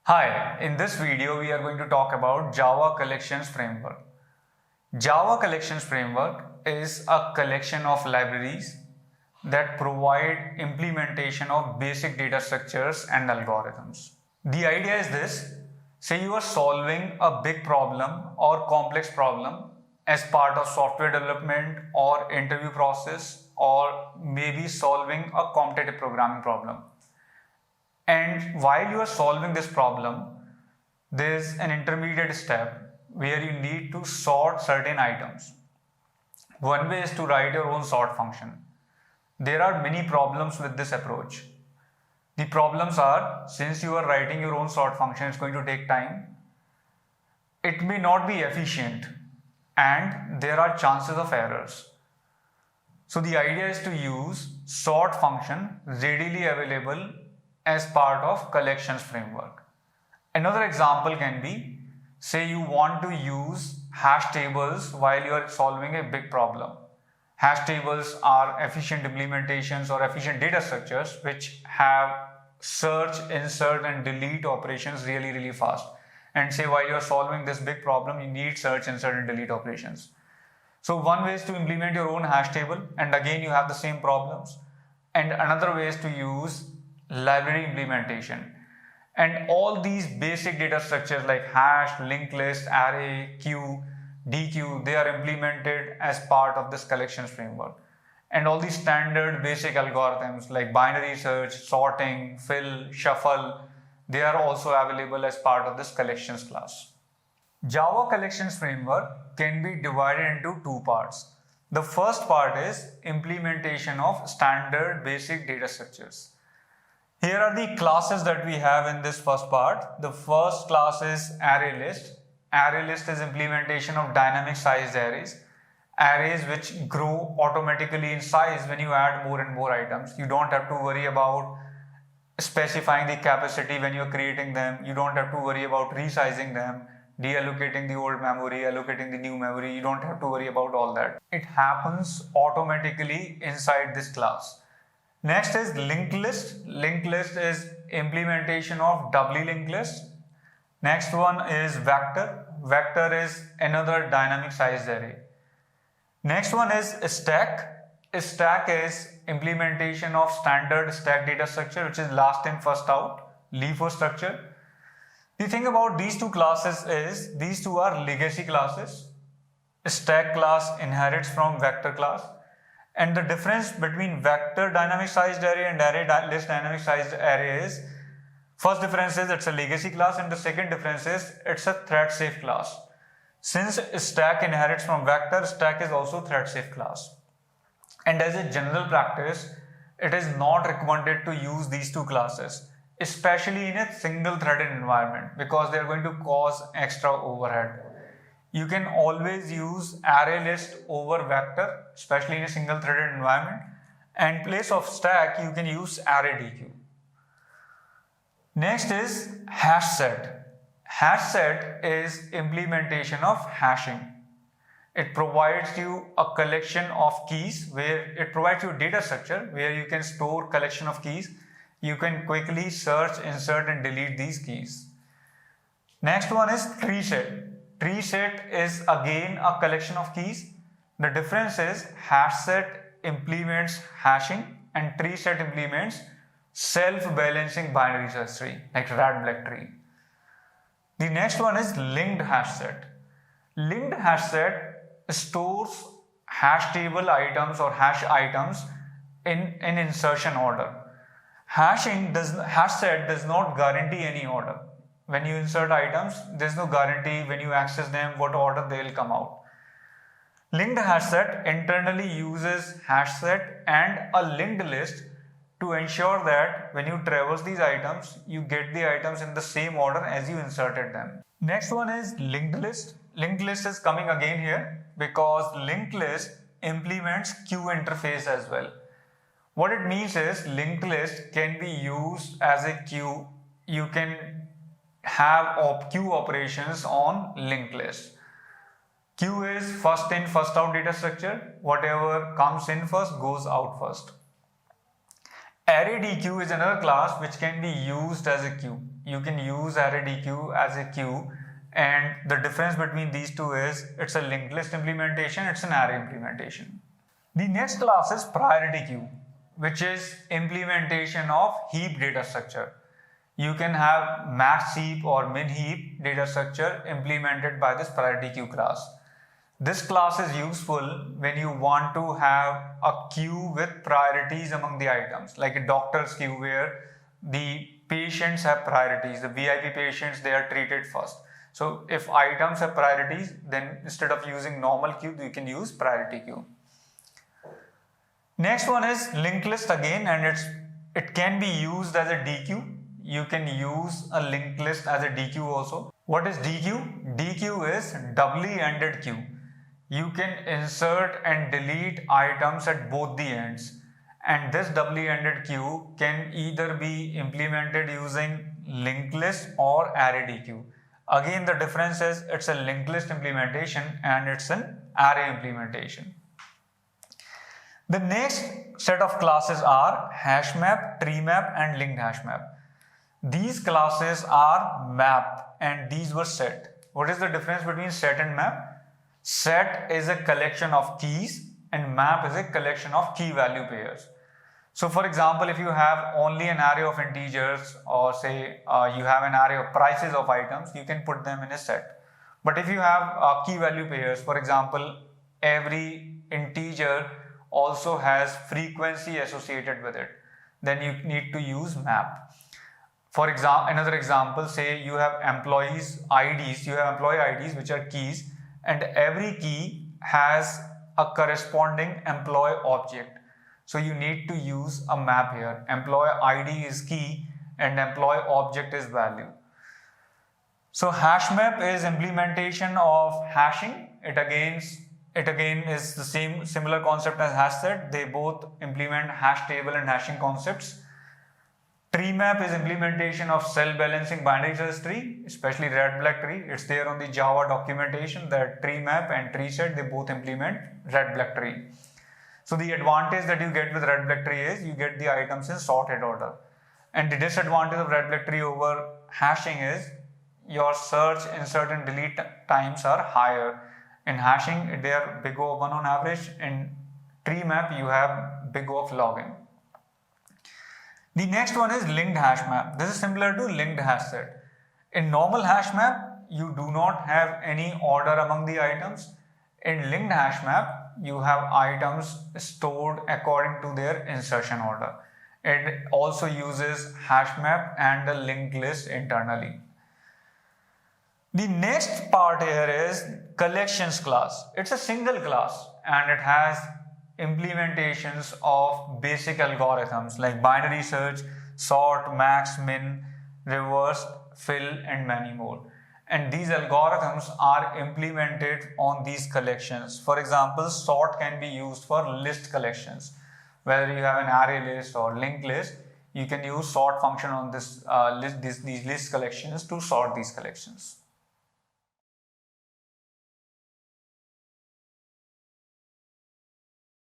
Hi, in this video we are going to talk about Java Collections Framework. Java Collections Framework is a collection of libraries that provide implementation of basic data structures and algorithms. The idea is this: say you are solving a big problem or complex problem as part of software development or interview process, or maybe solving a competitive programming problem. And while you are solving this problem, there's an intermediate step where you need to sort certain items. One way is to write your own sort function. There are many problems with this approach. The problems are, since you are writing your own sort function, it's going to take time. It may not be efficient, and there are chances of errors. So the idea is to use sort function readily available as part of collections framework. Another example can be, say you want to use hash tables while you are solving a big problem. Hash tables are efficient implementations or efficient data structures which have search, insert and delete operations really fast. And say while you are solving this big problem, you need search, insert and delete operations. So one way is to implement your own hash table, and again you have the same problems. And another way is to use library implementation. And all these basic data structures like hash, linked list, array, queue, dequeue, they are implemented as part of this collections framework. And all these standard basic algorithms like binary search, sorting, fill, shuffle, they are also available as part of this collections class. Java Collections Framework can be divided into two parts. The first part is implementation of standard basic data structures. Here are the classes that we have in this first part. The first class is ArrayList. ArrayList is implementation of dynamic sized arrays. Arrays which grow automatically in size when you add more and more items. You don't have to worry about specifying the capacity when you're creating them. You don't have to worry about resizing them, deallocating the old memory, allocating the new memory. You don't have to worry about all that. It happens automatically inside this class. Next is linked list. Linked list is implementation of doubly linked list. Next one is vector. Vector is another dynamic sized array. Next one is stack. Stack is implementation of standard stack data structure, which is last in first out, LIFO structure. The thing about these two classes is these two are legacy classes. Stack class inherits from vector class. And the difference between vector dynamic sized array and array list dynamic sized array is, first difference is it's a legacy class, and the second difference is it's a thread safe class. Since stack inherits from vector, stack is also thread safe class. And as a general practice, it is not recommended to use these two classes, especially in a single threaded environment, because they are going to cause extra overhead. You can always use array list over vector, especially in a single threaded environment. And in place of stack, you can use array dequeue. Next is hash set. Hash set is implementation of hashing. It provides you a collection of keys where it provides you a data structure where you can store collection of keys. You can quickly search, insert and delete these keys. Next one is tree set. Tree set is again a collection of keys. The difference is hash set implements hashing and tree set implements self-balancing binary search tree like red black tree. The next one is linked hash set. Linked hash set stores hash table items or hash items in insertion order. Hash set does not guarantee any order. When you insert items, there's no guarantee when you access them what order they will come out. Linked hash set internally uses hash set and a linked list to ensure that when you traverse these items, you get the items in the same order as you inserted them. Next one is linked list. Linked list is coming again here because linked list implements queue interface as well. What it means is linked list can be used as a queue. You can have queue operations on linked list. Queue is first in first out data structure. Whatever comes in first goes out first. Array DQ is another class which can be used as a queue. You can use array DQ as a queue, and the difference between these two is it's a linked list implementation, it's an array implementation. The next class is priority queue, which is implementation of heap data structure. You can have max heap or min heap data structure implemented by this priority queue class. This class is useful when you want to have a queue with priorities among the items, like a doctor's queue where the patients have priorities, the VIP patients, they are treated first. So if items have priorities, then instead of using normal queue, you can use priority queue. Next one is linked list again, and it can be used as a DQ. You can use a linked list as a DQ also. What is DQ? DQ is doubly ended queue. You can insert and delete items at both the ends, and this doubly ended queue can either be implemented using linked list or array DQ. Again, the difference is it's a linked list implementation and it's an array implementation. The next set of classes are hash map, tree map, and linked hash map. These classes are map and these were set. What is the difference between set and map? Set is a collection of keys and map is a collection of key value pairs. So for example, if you have only an array of integers, or say you have an array of prices of items, you can put them in a set. But if you have key value pairs, for example, every integer also has frequency associated with it, then you need to use map. For example, another example, say you have employees IDs, you have employee IDs which are keys, and every key has a corresponding employee object. So you need to use a map here. Employee ID is key and employee object is value. So hash map is implementation of hashing. It again is the similar concept as hash set. They both implement hash table and hashing concepts. Tree map is implementation of cell balancing binary search tree, especially red black tree. It's there on the Java documentation that tree map and tree set, they both implement red black tree. So the advantage that you get with red black tree is you get the items in sorted order. And the disadvantage of red black tree over hashing is your search, insert and delete times are higher. In hashing, they are big O of 1 on average. In tree map, you have big O of log n. The next one is linked hash map. This is similar to linked hash set. In normal hash map, you do not have any order among the items. In linked hash map, you have items stored according to their insertion order. It also uses hash map and the linked list internally. The next part here is collections class. It's a single class and it has implementations of basic algorithms like binary search, sort, max, min, reverse, fill, and many more. And these algorithms are implemented on these collections. For example, sort can be used for list collections. Whether you have an array list or linked list, you can use sort function on this these list collections to sort these collections.